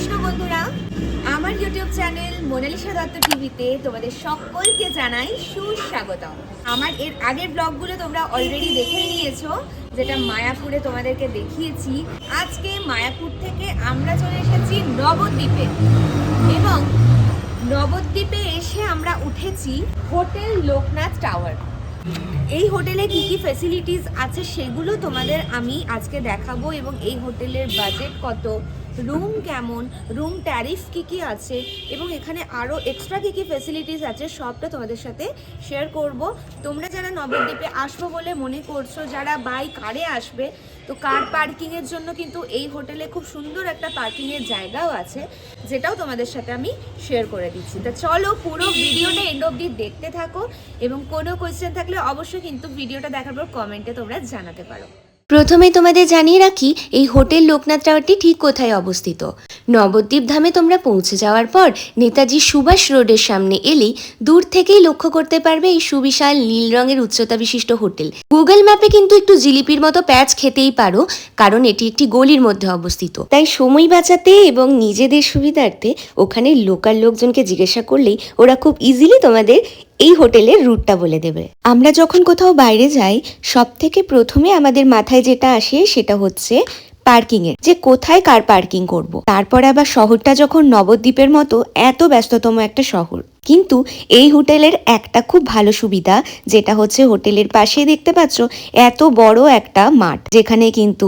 কৃষ্ণ বন্ধুরা, আমার YouTube channel Mona Lisa Dutta টিভিতে তোমাদের সকলকে জানাই সুস্বাগতম। আমার এর আগের ব্লগগুলো তোমরা অলরেডি দেখে নিয়েছো, যেটা মায়াপুরে তোমাদেরকে দেখিয়েছি। আজকে মায়াপুর থেকে আমরা চলে এসেছি নবদ্বীপে, এবং নবদ্বীপে এসে আমরা উঠেছি হোটেল লোকনাথ টাওয়ার। এই হোটেলে কি কি ফ্যাসিলিটিস আছে সেগুলো তোমাদের আমি আজকে দেখাবো, এবং এই হোটেলের বাজেট কত, রুম কেমন, রুম ট্যারিফ কি কি আছে, এবং এখানে আরও এক্সট্রা কি কি ফ্যাসিলিটিস আছে সবটা তোমাদের সাথে শেয়ার করব। তোমরা যারা নবদ্বীপে আসবো বলে মনে করছো, যারা বাই কারে আসবে, তো কার পার্কিংয়ের জন্য কিন্তু এই হোটেলে খুব সুন্দর একটা পার্কিংয়ের জায়গাও আছে, যেটাও তোমাদের সাথে আমি শেয়ার করে দিচ্ছি। তা চলো পুরো ভিডিওটা এন্ড অবধি দেখতে থাকো, এবং কোনো কোয়েশ্চেন থাকলে অবশ্যই কিন্তু ভিডিওটা দেখার পর কমেন্টে তোমরা জানাতে পারো। প্রথমে তোমাদের জানিয়ে রাখি এই হোটেল লোকনাথ টাওয়ারটি ঠিক কোথায় অবস্থিত। নবদ্বীপ ধামে তোমরা পৌঁছে যাওয়ার পর নেতাজি সুভাষ রোডের সামনে এলেই দূর থেকেই লক্ষ্য করতে পারবে এই সুবিশাল নীল রঙের উচ্চতা বিশিষ্ট হোটেল। গুগল ম্যাপে কিন্তু একটু জিলিপির মতো প্যাচ খেতেই পারো, কারণ এটি একটি গলির মধ্যে অবস্থিত। তাই সময় বাঁচাতে এবং নিজেদের সুবিধার্থে ওখানে লোকাল লোকজনকে জিজ্ঞাসা করলেই ওরা খুব ইজিলি তোমাদের এই হোটেলের রুটটা বলে দেবে। আমরা যখন কোথাও বাইরে যাই, সব থেকে প্রথমে আমাদের মাথায় যেটা আসে সেটা হচ্ছে পার্কিংয়ের, যে কোথায় কার পার্কিং করব। তারপর আবার শহরটা যখন নবদ্বীপের মতো এত ব্যস্ততম একটা শহর, কিন্তু এই হোটেলের একটা খুব ভালো সুবিধা, যেটা হচ্ছে হোটেলের পাশে দেখতে পাচ্ছ এত বড় একটা মাঠ, যেখানে কিন্তু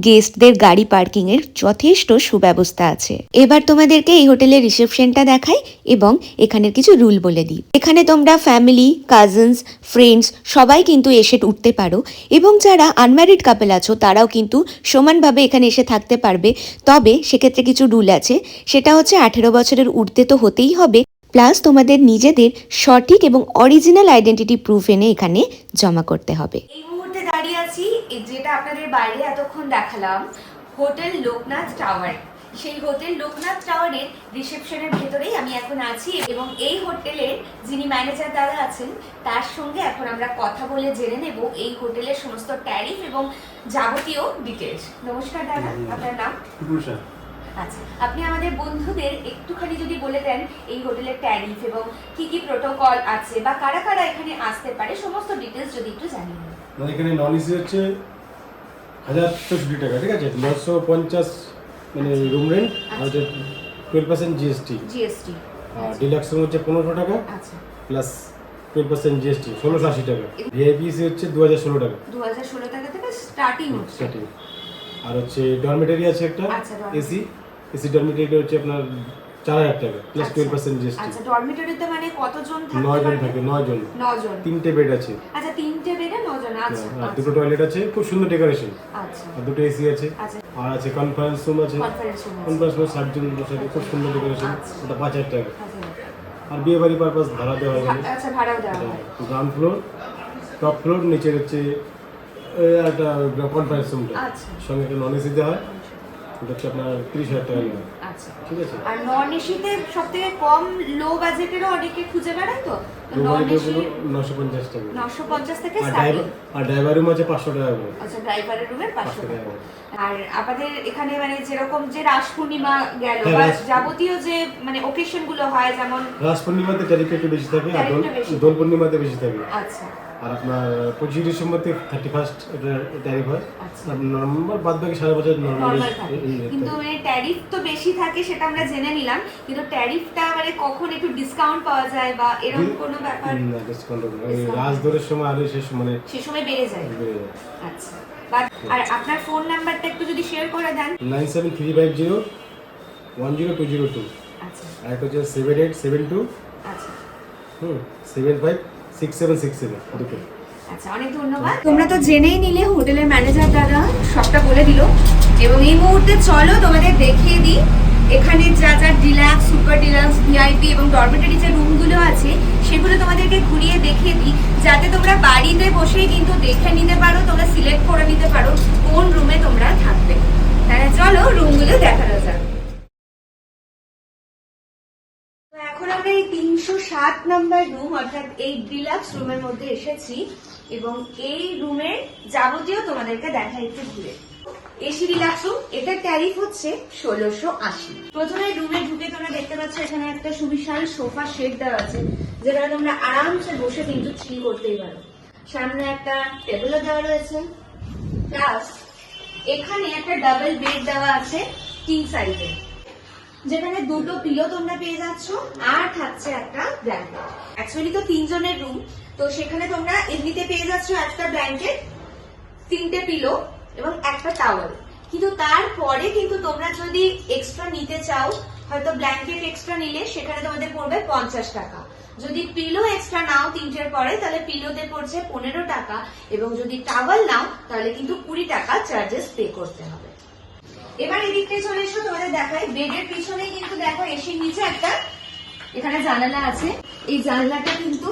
গেস্টদের গাড়ি পার্কিং এর যথেষ্ট সুব্যবস্থা আছে। এবার তোমাদেরকে এই হোটেলের রিসেপশনটা দেখাই এবং এখানের কিছু রুল বলে দিই। এখানে তোমরা ফ্যামিলি, কাজিনস, ফ্রেন্ডস সবাই কিন্তু এসে উঠতে পারো, এবং যারা আনম্যারিড কাপল আছো তারাও কিন্তু সমানভাবে এখানে এসে থাকতে পারবে। তবে সেক্ষেত্রে কিছু রুল আছে, সেটা হচ্ছে 18 বছরের ঊর্ধ্বে তো হতেই হবে, প্লাস তোমাদের নিজেদের সঠিক এবং অরিজিনাল আইডেন্টিটি প্রুফ এনে এখানে জমা করতে হবে। এই মুহূর্তে দাঁড়িয়ে আছি যেটা আপনাদের বাইরে এতক্ষণ দেখালাম, হোটেল লোকনাথ টাওয়ার। সেই হোটেল লোকনাথ টাওয়ারের রিসেপশনের ভেতরেই আমি এখন আছি, এবং এই হোটেলের যিনি ম্যানেজার দাদা আছেন তার সঙ্গে এখন আমরা কথা বলে জেনে নেব এই হোটেলের সমস্ত ট্যারিফ এবং যাবতীয় ডিটেলস। নমস্কার দাদা, আপনার নাম? আচ্ছা, আপনি আমাদের বন্ধুদের একটুখানি যদি বলে দেন এই হোটেলের ট্যারিফ এবং কি কি প্রোটোকল আছে, বা কারা কারা এখানে আসতে পারে, সমস্ত ডিটেলস যদি একটু জানিয়ে দেন। মানে এখানে নন এসি হচ্ছে 1064 টাকা, ঠিক আছে, 950 মানে রুম রেন্ট, আর হচ্ছে 12% জিএসটি। আর ডিলাক্স রুম হচ্ছে 1500 টাকা, আচ্ছা, প্লাস 12% জিএসটি 1680 টাকা। ভিআইপি হচ্ছে 2016 টাকা, 2016 টাকা থেকে স্টার্টিং হচ্ছে। আর হচ্ছে ডরমিটরি আছে একটা, এসি ডরমিটরি হচ্ছে আপনার 4000 টাকা, প্লাস 12% জিএসটি। আচ্ছা, ডরমিটরিতে মানে কতজন থাকে? 9 জন থাকে, 9 জন। তিনটে বেড আছে। আচ্ছা, তিনটে বেডে 9 জন। আচ্ছা, আর দুটো টয়লেট আছে, খুব সুন্দর ডেকোরেশন। আচ্ছা, আর দুটো এসি আছে। আচ্ছা, আর আছে কনফারেন্স রুম আছে, কনফারেন্স রুম 60 জন বসে, খুব সুন্দর ডেকোরেশন, ওটা 5000 টাকা। আর বিয়ে বাড়ি পারপাস ভাড়া দেওয়া হয়। আচ্ছা, ভাড়াও দেওয়া হয়। গ্রাউন্ড ফ্লোর, টপ ফ্লোর, নিচে হচ্ছে একটা কনফারেন্স রুমটা, সঙ্গে একটা নন এসি দেওয়া হয়, ওটা হচ্ছে আপনার 30,000 টাকা নেওয়া। আচ্ছা, ঠিক আছে। আর নন এসিতে সবথেকে কম লো বাজেটেরও অনেকে খুঁজে বেড়ায়, তো নন এসি 950 টাকা, 950 থেকে স্টার্টিং। আর ড্রাইভার রুম আছে 500 টাকা করে। আচ্ছা, ড্রাইভারের রুমের 500 টাকা। আর আপনাদের এখানে মানে যেরকম যে রাস পূর্ণিমা গেল বা যাবতীয় যে মানে ওকেশন গুলো হয়, যেমন রাস পূর্ণিমাতে ট্যারিফ একটু বেশি থাকে, আর দোল পূর্ণিমাতে বেশি থাকে। আচ্ছা, আর আপনার 25 ডিসেম্বরতে 31st এটা ট্যারিফ হয়। আর নরমাল বাদ বাকি সারা বছর নরমাল থাকে। কিন্তু মানে ট্যারিফ তো বেশি থাকে সেটা আমরা জেনে নিলাম, কিন্তু ট্যারিফটা মানে কখন একটু ডিসকাউন্ট পাওয়া যায় বা এরকম কোনো ব্যাপার? না, ডিসকাউন্ট না, এই রাস দরের সময় আর সেই সময় বেড়ে যায়। আচ্ছা, আর আপনার ফোন নাম্বারটা একটু যদি শেয়ার করে দেন। 97350102। আচ্ছা, আর এটা হচ্ছে 7872 আচ্ছা 756767 দুটো। আচ্ছা, অনেক ধন্যবাদ। তোমরা তো জেনেই নিলে হোটেলের ম্যানেজার দাদা সবটা বলে দিল, এবং এই মুহূর্তে চলো তোমাদের দেখিয়ে দিই এখানে যা যা ডিলাক্স, সুপার ডিলাক্স, ভিআইপি এবং ডরমিটরি যে রুমগুলো আছে সেগুলো তোমাদেরকে ঘুরিয়ে দেখিয়ে দিই, যাতে তোমরা বাড়িতে বসেই কিন্তু দেখে নিতে পারো, তোমরা সিলেক্ট করে নিতে পারো কোন রুমে তোমরা থাকবে। তাহলে চলো রুমগুলো দেখানো যাক। এখন আমরা এই 307 নাম্বার রুম, অর্থাৎ এই ডিলাক্স রুমের মধ্যে এসেছি, এবং এই রুমের যাবতীয় তোমাদেরকে দেখা একটু ঘুরে। এসি রিল্যাক্স রুম, এটার ট্যারিফ হচ্ছে 1680। প্রথমে রুমে ঢুকে তোমরা দেখতে পাচ্ছ এখানে একটা সুবিশাল সোফা সেট দেওয়া আছে, যেখানে তোমরা আরামসে বসে কিন্তু চিল করতেই পারো। সামনে একটা টেবিলও দেওয়া রয়েছে, প্লাস এখানে একটা ডাবল বেড দেওয়া আছে কিং সাইজে, যেখানে দুটো পিলো তোমরা পেয়ে যাচ্ছ আর থাকছে একটা ব্ল্যাঙ্কেট। অ্যাকচুয়ালি তো 3 জনের রুম, তো সেখানে তোমরা এমনিতে পেয়ে যাচ্ছ একটা ব্ল্যাঙ্কেট, 3টে পিলো এবং একটা টাওয়াল। কিন্তু তারপরে কিন্তু তোমরা যদি এক্সট্রা নিতে চাও, হয়তো ব্ল্যাঙ্কেট এক্সট্রা নিলে সেখানে তোমাদের পড়বে 50 টাকা। যদি পিলো এক্সট্রা নাও 3টের পরে, তাহলে পিলোতে পড়ছে 15 টাকা, এবং যদি টাওয়াল নাও তাহলে কিন্তু 20 টাকা চার্জেস পে করতে হবে। এবার এদিকটাই চলে এসো, তোমাদের দেখাই। বেডের পিছনে কিন্তু দেখো এসির নিচে একটা এখানে জানালা আছে। এই জানালাটা কিন্তু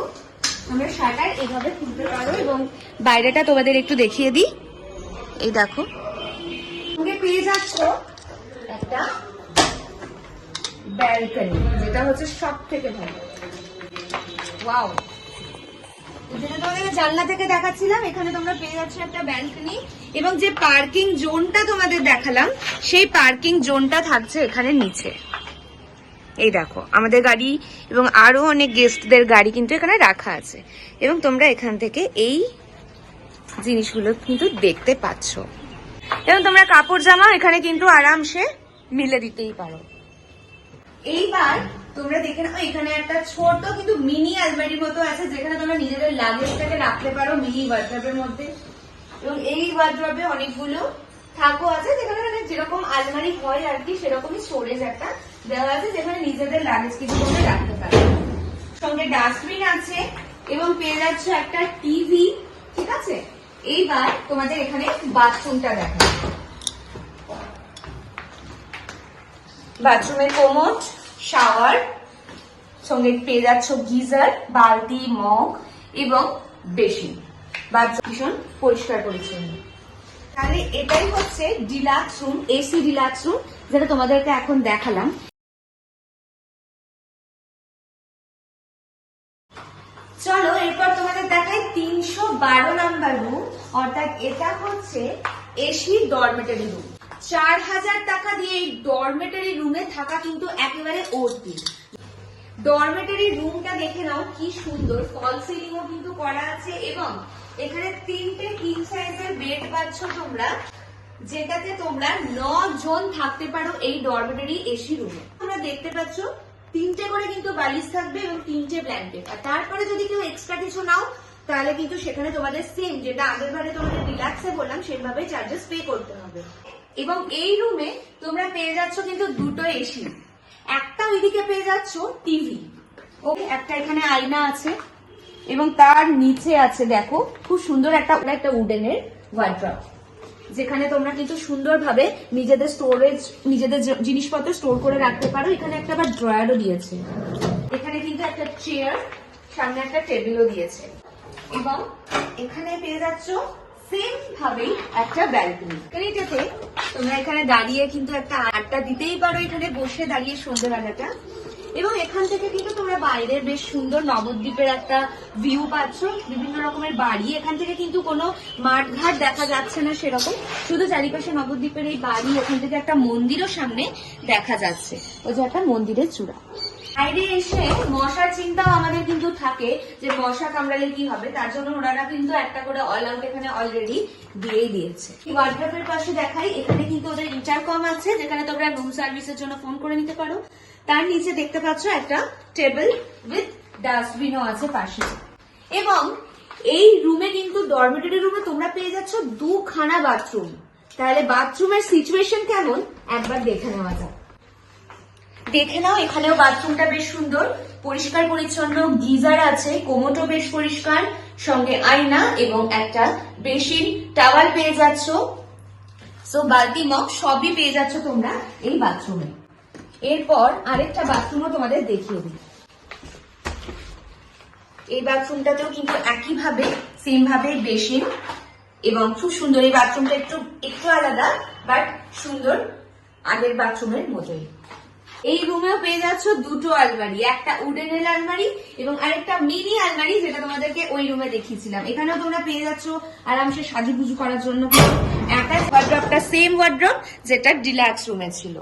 আমরা শাটার এভাবে খুলতে পারো, এবং বাইরেটা তোমাদের একটু দেখিয়ে দিই। এই দেখো, তুমি পেয়ে যাচ্ছ একটা ব্যালকনি, যেটা হচ্ছে সব থেকে ভালো। ওয়াও, যেটা তোমাদের জানলা থেকে দেখাচ্ছিলাম, এখানে তোমরা পেয়ে যাচ্ছ একটা ব্যালকনি, এবং যে পার্কিং জোনটা তোমাদের দেখালাম সেই পার্কিং জোনটা থাকছে এখানে নিচে। এই দেখো, আমাদের গাড়ি এবং আরো অনেক গেস্টদের গাড়ি কিন্তু এখানে রাখা আছে, এবং তোমরা এখান থেকে এই জিনিসগুলো কিন্তু দেখতে পাচ্ছ, এবং তোমরা কাপড় জামা এখানে কিন্তু আরামসে মিলে দিতেই পারো। এইবার তোমরা দেখে নাও, এখানে একটা ছোট কিন্তু মিনি আলমারির মতো আছে, যেখানে তোমরা নিজেদের লাগেজটাকে রাখতে পারো মিনি ওয়ার্ড্রবের মধ্যে, এবং এই ওয়ার্ড্রবে অনেকগুলো থাকও আছে, যেখানে মানে যেরকম আলমারি হয় আর কি সেরকমই স্টোরেজ একটা দেওয়া আছে, যেখানে নিজেদের লাগেজ কিছু তোমরা রাখতে পারো। সঙ্গে ডাস্টবিন আছে, এবং পেয়ে যাচ্ছ একটা টিভি। ঠিক আছে, এইবার তোমাদের এখানে বাথরুমটা দেখো। বাথরুমের কোমোড, শাওয়ার, সঙ্গে পেয়ে যাচ্ছ গিজার, বালতি, মগ এবং বেসিন। বাথরুম ভীষণ পরিষ্কার পরিচ্ছন্ন। তাহলে এটাই হচ্ছে deluxe room, AC deluxe room, যেটা তোমাদেরকে এখন দেখালাম। চলো এরপর তোমাদের দেখাই 312 নাম্বার রুম, অর্থাৎ এটা হচ্ছে এসি ডরমেটরি রুম। 4000 টাকা দিয়ে এই ডরমেটরি রুমে থাকা কিন্তু একেবারে অর্থি। ডরমেটরি রুমটা দেখে নাও কি সুন্দর, ফল সিলিংও কিন্তু করা আছে, এবং এখানে 3টে কিং সাইজের বেড পাচ্ছ তোমরা, যেটাতে তোমরা 9 জন থাকতে পারো এই ডরমেটরি এসি রুমে। তোমরা দেখতে পাচ্ছ 3টে করে কিন্তু বালিশ থাকবে এবং 3টে ব্ল্যাঙ্কেট। আর তারপরে যদি কেউ এক্সট্রা কিছু নাও, তাহলে কিন্তু সেখানে তোমাদের সেম, যেটা আগের বারে তোমাদের রিল্যাক্সে বললাম, সেভাবে চার্জেস পে করতে হবে। এবং এই রুমে তোমরা পেয়ে যাচ্ছ কিন্তু 2টো এসি, একটা ওইদিকে পেয়ে যাচ্ছ টিভি, ওকে, একটা এখানে আয়না আছে, এবং তার নিচে আছে দেখো খুব সুন্দর একটা উডেনের ওয়ার্ড্রব, যেখানে তোমরা কিন্তু সুন্দরভাবে নিজেদের স্টোরেজ, নিজেদের জিনিসপত্র স্টোর করে রাখতে পারো। এখানে একটা আবার ড্রয়ারও দিয়েছে, এখানে কিন্তু একটা চেয়ার, সামনে একটা টেবিলও দিয়েছে, এবং এখানে পেয়ে যাচ্ছ সেম ভাবেই একটা ব্যালকনি। এটাতে তোমরা এখানে দাঁড়িয়ে কিন্তু একটা আড্ডা দিতেই পারো, এখানে বসে দাঁড়িয়ে সন্ধ্যেবেলাটা। এবং এখান থেকে কিন্তু তোমরা বাইরের বেশ সুন্দর নবদ্বীপের একটা ভিউ পাচ্ছ, বিভিন্ন রকমের বাড়ি। এখান থেকে কিন্তু কোনো মাঠ ঘাট দেখা যাচ্ছে না সেরকম, শুধু চারিপাশে নবদ্বীপের এই বাড়ি। ওখান থেকে একটা মন্দিরও সামনে দেখা যাচ্ছে, ওই যে একটা মন্দিরের চূড়া। বাইরে এসে মশার চিন্তাও আমাদের কিন্তু থাকে, যে মশা কামড়ালে কি হবে, তার জন্য ওনারা কিন্তু একটা করে অল আউট এখানে অলরেডি দিয়েই দিয়েছে। ওয়ার্ড্রবের পাশে দেখাই, এখানে কিন্তু ওদের ইন্টারকম আছে, যেখানে তোমরা রুম সার্ভিসের জন্য ফোন করে নিতে পারো। তার নিচে দেখতে পাচ্ছ একটা টেবিল উইথ ডাস্টবিনও আছে পাশে। এবং এই রুমে কিন্তু ডরমেটরি রুমে তোমরা পেয়ে যাচ্ছ 2খানা বাথরুম। তাহলে বাথরুমের সিচুয়েশন কেমন একবার দেখে নেওয়া যাক। দেখে নাও, এখানেও বাথরুমটা বেশ সুন্দর, পরিষ্কার পরিচ্ছন্ন, গিজার আছে, কোমোটও বেশ পরিষ্কার, সঙ্গে আয়না এবং একটা বেসিন, টাওয়াল পেয়ে যাচ্ছ, সো বালতি, মগ সবই পেয়ে যাচ্ছ তোমরা এই বাথরুমে। এরপর আরেকটা বাথরুমও তোমাদের দেখিয়ে দিই। এই বাথরুমটাতেও কিন্তু একইভাবে সেম ভাবে বেসিন, এবং খুব সুন্দর। এই বাথরুমটা একটু আলাদা, বাট সুন্দর আগের বাথরুমের মতোই। এই রুমেও পেয়ে যাচ্ছ 2টো আলমারি, একটা উডেনের আলমারি এবং আরেকটা মিনি আলমারি, যেটা তোমাদেরকে ওই রুমে দেখিয়েছিলাম। এখানেও তোমরা পেয়ে যাচ্ছ আরামসে সাজুগুজু করার জন্য একটা ওয়ার্ড্রপটা সেম ওয়ার্ড্রপ যেটা ডিলাক্স রুমে ছিল।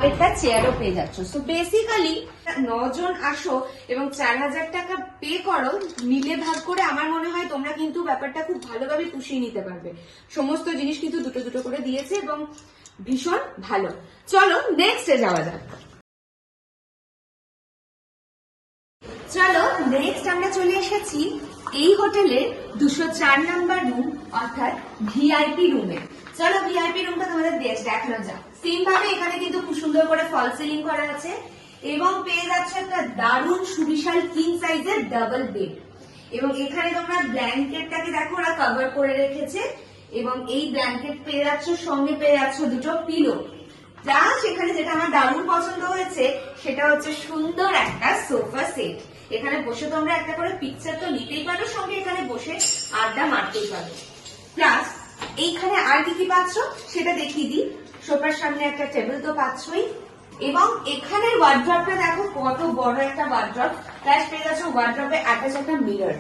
একটা চেয়ারও পেয়ে যাচ্ছ। সো বেসিক্যালি 9 জন আসো এবং 4000 টাকা পে করো, মিলে ভাগ করে আমার মনে হয় তোমরা কিন্তু ব্যাপারটা খুব ভালোভাবে পুষিয়ে নিতে পারবে। সমস্ত জিনিস কিন্তু দুটো দুটো করে দিয়েছে এবং ভীষণ ভালো। চলো নেক্সটে যাওয়া যাক। চলো নেক্সট আমরা চলে এসেছি এই হোটেলের 204 নাম্বার রুম অর্থাৎ ভিআইপি রুমে। চলো ভিআইপি রুমটা তোমাদের দেখানো যাক। সেম ভাবে এখানে কিন্তু খুব সুন্দর করে ফল সিলিং করা আছে এবং পেয়ে যাচ্ছে একটা দারুণ সুবিশাল কিং সাইজের ডাবল বেড। এবং এখানে তোমরা ব্ল্যাঙ্কেটটাকে দেখো ওরা কভার করে রেখেছে এবং এই ব্ল্যাঙ্কেট পেয়ে যাচ্ছ, সঙ্গে পেয়ে যাচ্ছ দুটো পিলো। যা সেখানে যেটা আমার দারুণ পছন্দ হয়েছে সেটা হচ্ছে সুন্দর একটা সোফা সেট। এখানে বসে তোমরা একটা করে পিকচার তো নিতেই পারো, সঙ্গে এখানে বসে আড্ডা মারতেই পারো। প্লাস এইখানে আর কি পাচ্ছ সেটা দেখিয়ে দিই। সোফার সামনে একটা টেবিল তো পাচ্ছই এবং এখানের ওয়ার্ড্রপটা দেখো কত বড় একটা ওয়ার্ড্রপ। প্লাস পেয়ে যাচ্ছ ওয়ার্ড্রপে অ্যাটাচ একটা মিরর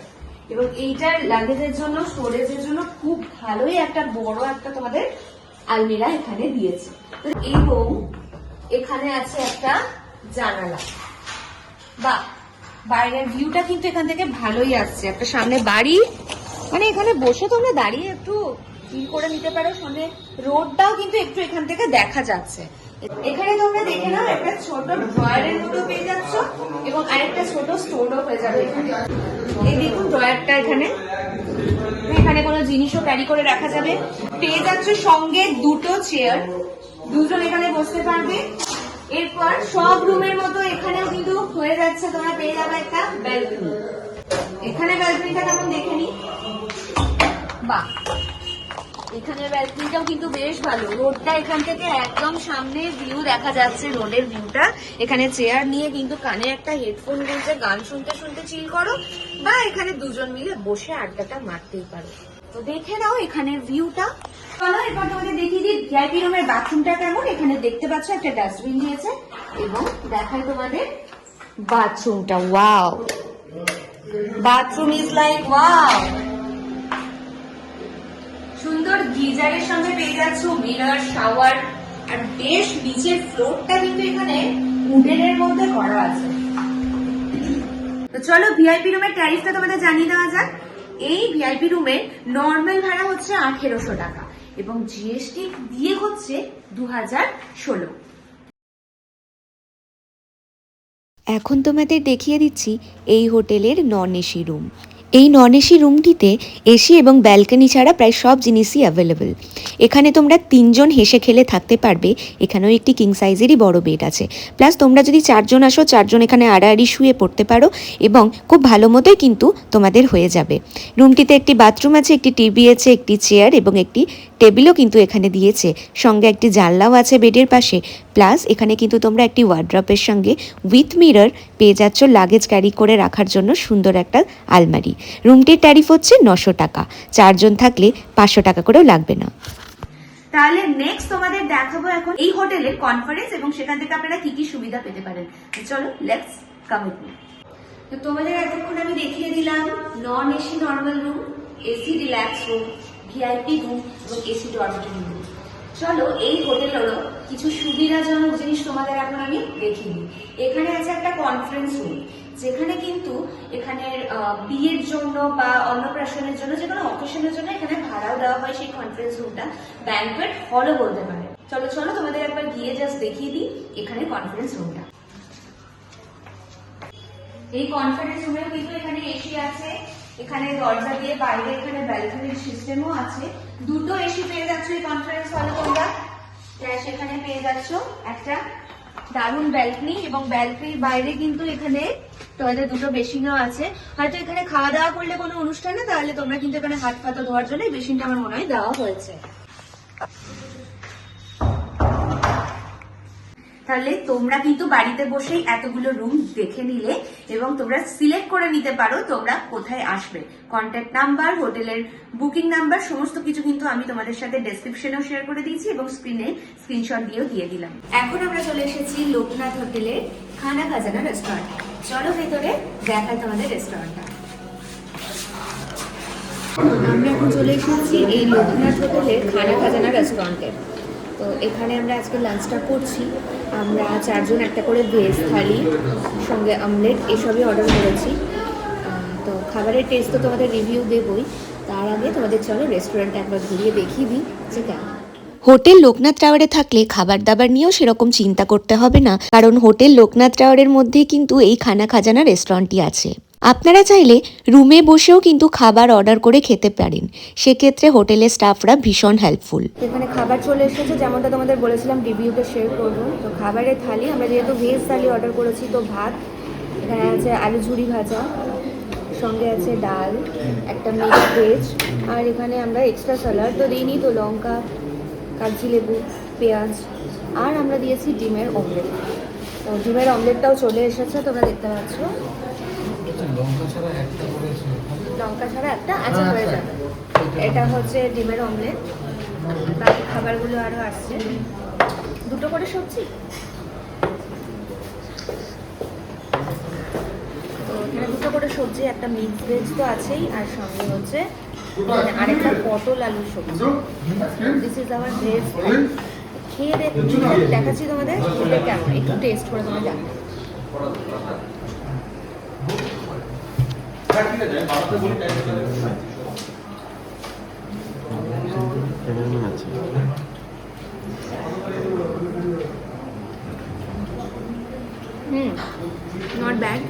এবং এইটার লাগেজের জন্য, স্টোরেজের জন্য খুব ভালোই একটা বড় একটা তোমাদের আলমিরা এখানে দিয়েছে। এবং এখানে আছে একটা জানালা। বা বাইরের ভিউটা কিন্তু এখান থেকে ভালোই আসছে। একটা সামনে বাড়ি, মানে এখানে বসে তোমরা দাঁড়িয়ে একটু ফিল করে নিতে পারো। সামনে রোডটাও কিন্তু একটু এখান থেকে দেখা যাচ্ছে। এখানে তোমরা দেখে নাও একটা ছোট ড্রয়ারের মতো পেয়ে যাচ্ছ এবং আরেকটা ছোট স্টোরও হয়ে যাবে এখানে। এই দেখুন ড্রয়ারটা এখানে, এখানে কোনো জিনিসও ক্যারি করে রাখা যাবে। পেয়ে যাচ্ছ সঙ্গে দুটো চেয়ার, দুজন এখানে বসতে পারবে। এরপর সব রুমের মতো এখানেও কিন্তু হয়ে যাচ্ছে, তোমরা পেয়ে যাবে একটা ব্যালকনি। এখানে ব্যালকনিটা কেমন দেখে নি। বাহ, এখানে ব্যালকনিটাও কিন্তু বেশ ভালো। রোডটা এখান থেকে একদম সামনে ভিউ দেখা যাচ্ছে, রোডের ভিউটা। এখানে চেয়ার নিয়ে কিন্তু কানে একটা হেডফোন গুঁজে গান শুনতে শুনতে চিল করো, বা এখানে দুজন মিলে বসে আড্ডাটা মারতেই পারো। তো দেখে নাও এখানের ভিউটা। চলো এরপর তোমাদের দেখিয়ে দিই ভিআইপি রুমের বাথরুমটা কেমন। এখানে দেখতে পাচ্ছ একটা ডাস্টবিন দিয়েছে এবং দেখাই তোমাদের বাথরুমটা। Wow, bathroom is like wow. সুন্দর গিজারের সঙ্গে পেয়ে যাচ্ছ মিরর, শাওয়ার, আর বেশ নিচের ফ্লোরটা কিন্তু এখানে উডেনের মধ্যে করা আছে। তো চলো ভিআইপি রুমের ট্যারিফটা তোমাদের জানিয়ে দেওয়া যাক। এই ভিআইপি রুমের নর্মাল ভাড়া হচ্ছে 1800 টাকা এবং জিএসটি দিয়ে হচ্ছে 2016। এখন তোমাদের দেখিয়ে দিচ্ছি এই হোটেলের নন এসি রুম। এই নন এসি রুমটিতে এসি এবং ব্যালকনি ছাড়া প্রায় সব জিনিসই অ্যাভেলেবল। এখানে তোমরা 3 জন হেসে খেলে থাকতে পারবে। এখানেও একটি কিং সাইজেরই বড় বেড আছে। প্লাস তোমরা যদি 4 জন আসো, 4 জন এখানে আড়াআড়ি শুয়ে পড়তে পারো এবং খুব ভালো মতোই কিন্তু তোমাদের হয়ে যাবে। রুমটিতে একটি বাথরুম আছে, একটি টিভি আছে, একটি চেয়ার এবং একটি টেবিলও কিন্তু এখানে দিয়েছে। সঙ্গে একটি জানলাও আছে বেডের পাশে। প্লাস এখানে কিন্তু তোমরা একটি ওয়ার্ড্রপের সঙ্গে উইথ মিরর পেয়ে যাচ্ছ লাগেজ ক্যারি করে রাখার জন্য সুন্দর একটা আলমারি। রুমটির ট্যারিফ হচ্ছে 900 টাকা। 4 জন থাকলে 500 টাকা করেও লাগবে না। তাহলে নেক্সট তোমাদের দেখাবো এখন এই হোটেলের কনফারেন্স এবং সেখান থেকে আপনারা কি কি সুবিধা পেতে পারেন। চলো লেটস কাম উইথ মি। তো তোমাদের এতক্ষণ আমি দেখিয়ে দিলাম non AC normal room, AC relax room, VIP room এবং এসি ডরমেটরি রুম। চলো এই হোটেলেরও কিছু সুবিধাজনক জিনিস তোমাদের এখন আমি দেখিয়ে দিই। এখানে আছে একটা কনফারেন্স রুম, যেখানে কিন্তু এখানের বিয়ের জন্য বা অন্নপ্রাশনের জন্য, যে কোনো অকেশনের জন্য এখানে ভাড়াও দেওয়া হয় সেই কনফারেন্স রুমটা। ব্যাংকুয়েট হলও বলতে পারে। চলো চলো তোমাদের একবার গিয়ে জাস্ট দেখিয়ে দিই এখানে কনফারেন্স রুমটা। এই কনফারেন্স রুমেও কিন্তু এখানে এসি আছে, এখানে দরজা দিয়ে বাইরে এখানে ব্যালকনির সিস্টেমও আছে। দুটো এসি পেয়ে যাচ্ছ এই কনফারেন্স হলে তোমরা। সেখানে পেয়ে যাচ্ছ একটা দারুণ ব্যালকনি এবং ব্যালকনির বাইরে কিন্তু এখানে টয়লেট, দুটো বেসিনও আছে। হয়তো এখানে খাওয়া দাওয়া করলে কোনো অনুষ্ঠানে, তাহলে তোমরা কিন্তু এখানে হাত পাতা ধোয়ার জন্য এই বেসিনটা আমার মনে হয় দেওয়া হয়েছে। তাহলে তোমরা কিন্তু বাড়িতে বসেই এতগুলো রুম দেখে নিলে এবং তোমরা সিলেক্ট করে নিতে পারো তোমরা কোথায় আসবে। কন্ট্যাক্ট নাম্বার, হোটেলের বুকিং নাম্বার, সমস্ত কিছু কিন্তু আমি তোমাদের সাথে ডেসক্রিপশনেও শেয়ার করে দিয়েছি এবং স্ক্রিনে স্ক্রিনশট দিয়েও দিয়ে দিলাম। এখন আমরা চলে এসেছি লোকনাথ হোটেলের খানা খাজানা রেস্টুরেন্ট। চলো ভেতরে দেখাই তোমাদের রেস্টুরেন্টটা। আমরা এখন চলে এসেছি এই লোকনাথ হোটেলের খানা খাজানা রেস্টুরেন্টে। তো এখানে আমরা আজকে লাঞ্চটা করছি। আমরা 4 জন একটা করে ভেজ থালি সঙ্গে আমলেট এসবই অর্ডার করেছি। তো খাবারের টেস্ট তো তোমাদের রিভিউ দেবই, তার আগে তোমাদের চলো রেস্টুরেন্টটা একবার ঘুরিয়ে দেখিয়ে দিই যে কেমন। হোটেল লোকনাথ টাওয়ারে থাকলে খাবার দাবার নিয়েও সেরকম চিন্তা করতে হবে না, কারণ হোটেল লোকনাথ টাওয়ারের মধ্যেই কিন্তু এই খানা খাজানা রেস্টুরেন্টটি আছে। আপনারা চাইলে রুমে বসেও কিন্তু খাবার অর্ডার করে খেতে পারেন, সেক্ষেত্রে হোটেলের স্টাফরা ভীষণ হেল্পফুল। এখানে খাবার চলে এসেছে, যেমনটা তোমাদের বলেছিলাম রিভিউতে শেয়ার করবো। তো খাবারের থালি আমরা যেহেতু ভেজ থালি অর্ডার করেছি, তো ভাত, এখানে আছে আলু ঝুরি ভাজা, সঙ্গে আছে ডাল, একটা মিক্স ভেজ, আর এখানে আমরা এক্সট্রা স্যালাড তো দিইনি, তো লঙ্কা, কাগজি লেবু, পেঁয়াজ, আর আমরা দিয়েছি ডিমের অমলেট। তো ডিমের অমলেটটাও চলে এসেছে, তোমরা দেখতে পাচ্ছ। লঙ্কা ছাড়া একটা আচ্ছা হয়ে যাবে। এটা হচ্ছে ডিমের অমলেট, বাকি খাবারগুলো আরও আসছে। 2টো করে সবজি। তো এখানে 2টো করে সবজি, একটা মিক্স ভেজ তো আছেই, আর সঙ্গে হচ্ছে আরেকটা পটল আলুর সবজি। This is our veg. খেয়ে দেখাচ্ছি তোমাদের খেতে কেমন, একটু টেস্ট করে তোমরা জানো। Not bad.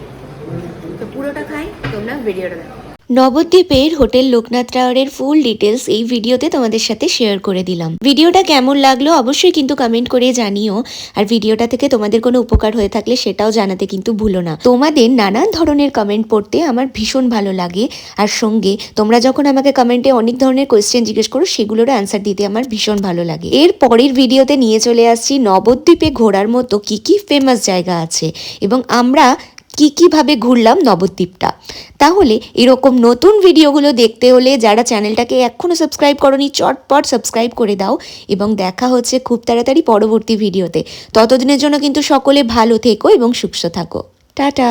তো পুরোটা খাই, তোমরা ভিডিওটা দেখো। নবদ্বীপের হোটেল লোকনাথ টাওয়ারের ফুল ডিটেলস এই ভিডিওতে তোমাদের সাথে শেয়ার করে দিলাম। ভিডিওটা কেমন লাগলো অবশ্যই কিন্তু কমেন্ট করে জানিও, আর ভিডিওটা থেকে তোমাদের কোনো উপকার হয়ে থাকলে সেটাও জানাতে কিন্তু ভুলো না। তোমাদের নানান ধরনের কমেন্ট পড়তে আমার ভীষণ ভালো লাগে, আর সঙ্গে তোমরা যখন আমাকে কমেন্টে অনেক ধরনের কোয়েশ্চেন জিজ্ঞেস করো সেগুলোর অ্যান্সার দিতে আমার ভীষণ ভালো লাগে। এর পরের ভিডিওতে নিয়ে চলে আসছি নবদ্বীপে ঘোরার মতো কি কি ফেমাস জায়গা আছে এবং আমরা কীভাবে ঘুরলাম নবদ্বীপটা। তাহলে এরকম নতুন ভিডিওগুলো দেখতে হলে যারা চ্যানেলটাকে এখনও সাবস্ক্রাইব করোনি চটপট সাবস্ক্রাইব করে দাও, এবং দেখা হচ্ছে খুব তাড়াতাড়ি পরবর্তী ভিডিওতে। ততদিনের জন্য কিন্তু সকলে ভালো থেকো এবং সুস্থ থাকো। টাটা।